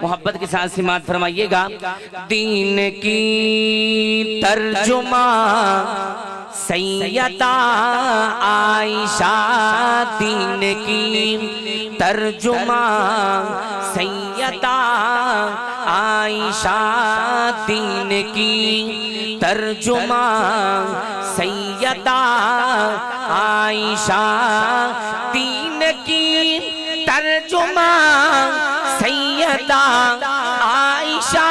محبت کے ساتھ سماعت فرمائیے گا۔ دین کی ترجمہ سیدہ عائشہ، دین کی ترجمہ سیدہ عائشہ، دین کی ترجمہ سیدہ عائشہ، دین کی ترجمہ سیدہ عائشہ،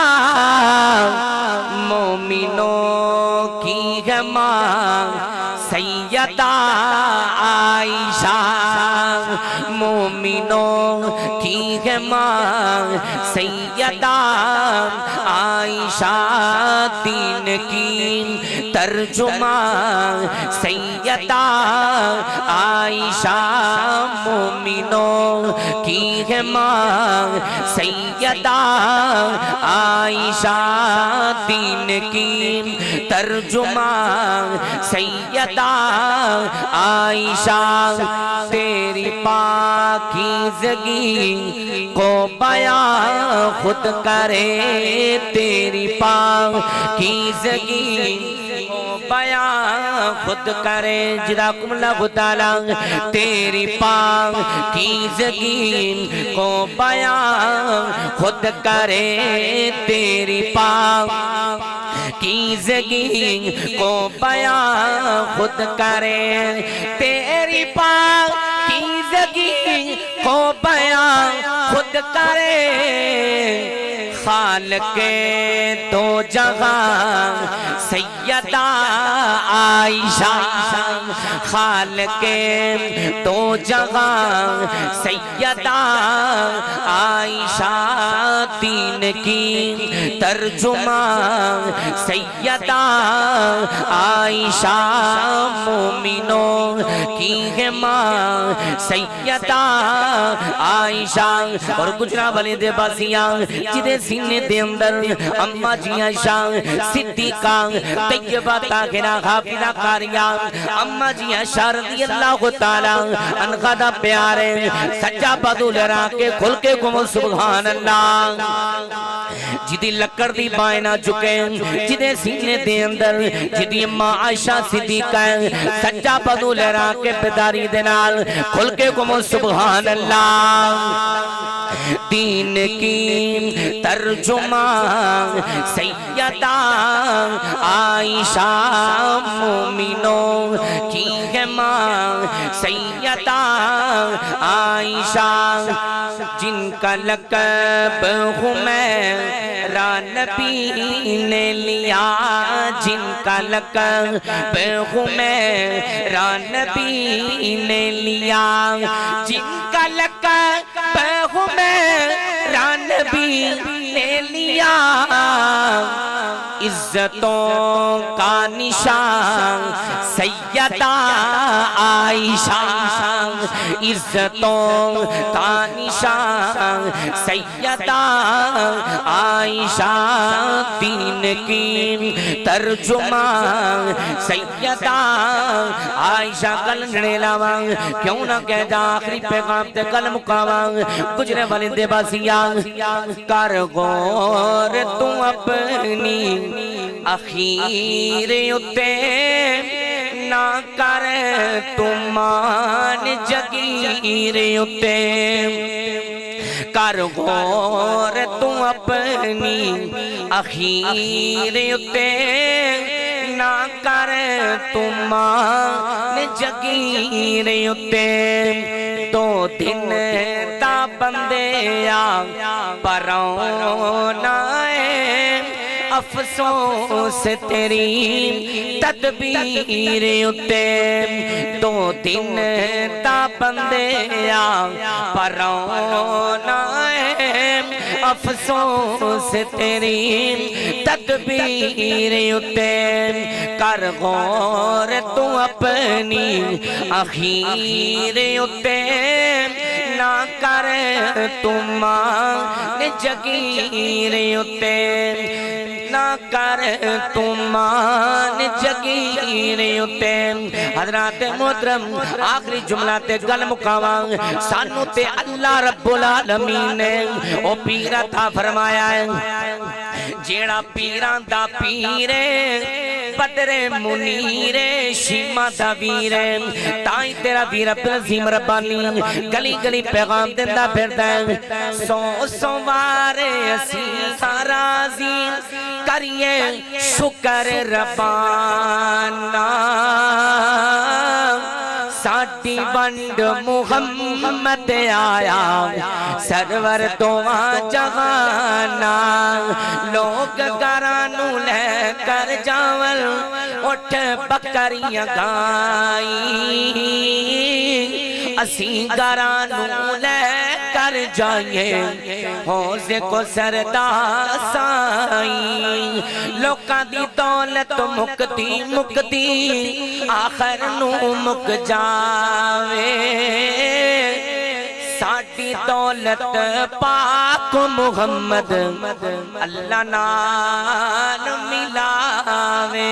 مومنوں کی ہے ماں سیدہ عائشہ، مومنوں کی ہے ماں سیدہ عائشہ، دین کی ترجمہ سیدہ عائشہ، مومنوں کی ہے ماں سیدہ عائشہ، دین کی ترجمہ سیدہ عائشہ، تیری پاکیزگی کو بیان خود کرے، تیری پاکیزگی کو بیان خود کرے، جزاکم اللہ تعالی، تیری پاکیزگی کو بیان خود کرے، تیری پاکیزگی کو بیان خود کرے، تیری پاکیزگی کو بیان خود کرے، خالق دو جہاں سیدہ عائشہ، خالق دو جہاں سیدہ عائشہ، دین کی ترجمہ سیدہ عائشہ، مومنوں کی ہے ماں سیدہ عائشہ، اور گجرا والے دے باسیاں جدے سینے دے اندر اماں جی عائشہ صدیقہ طیبہ طاہرہ حافظہ قاریہ اماں جی عائشہ رضی اللہ تعالی عنہا دا پیار ہے، سچا بدو لرا کے کھل کے گمو سبحان اللہ، جدی لکڑ دی بائیں نہ چکے، جدے سینے دے اندر جدی اماں عائشہ صدیقہ سچا بدو لرا کے پیداری دے نال کھل کے گمو سبحان اللہ، دین کی ترجمہ سیدہ عائشہ، مومنوں کی ہے ماں سیدہ عائشہ، جن کا لقب حمیرہ نبی نے لیا، جن کا لقب حمیرہ نبی نے لیا، جن کا لقب حمیرہ نبی نے لیا، عزتوں کا نشان سیدہ عائشہ، عزتوں کا نشان سیدہ عائشہ، دین کی ترجمہ سیدہ عائشہ، کل نڑیلاواں کیوں نہ کہہ جا آخری پیغام تے کل مقاواں گجرے والے دے باسیاں، کر غور تو اپنی اخیر اتے نہ کر تمان جگیر اتے، کر غور تو اپنی اخیر اتے نہ کر تمان جگیر اتے، دو دن تا بندے آ پرونا افسوس تیری تدبیر اتے، دو دن تا بندے آ پرونا افسوس تیری تدبیر اتے، کر غور تو اپنی اخیر اتے نہ کر تمان جگیر اتے نہ کر تمان جگیر اتے حضرات محترم آخری جملہ تے گل مکاواں سانو تے اللہ رب العالمین نے او پیر عطا فرمایا ہے جیڑا پیران دا پیرے بدر منیر شیمہ دا ویر تائیں تیرا ویر عبدالعظیم ربانی گلی گلی پیغام دیندہ پھردا ہے سو سوارے اسی راضی کریے شکر ربانا ساٹی بند محمد آیا سرور تو جہانا لوگ گرانو لے کر جاول اٹھ بکریاں گائی اسی گرانو لے کر جائیں حوضے کو سردا سائی لوکاں دی دولت مکتی مکتی آخر نو مک جاوے ساڑی دولت پاک محمد اللہ نال ملاوے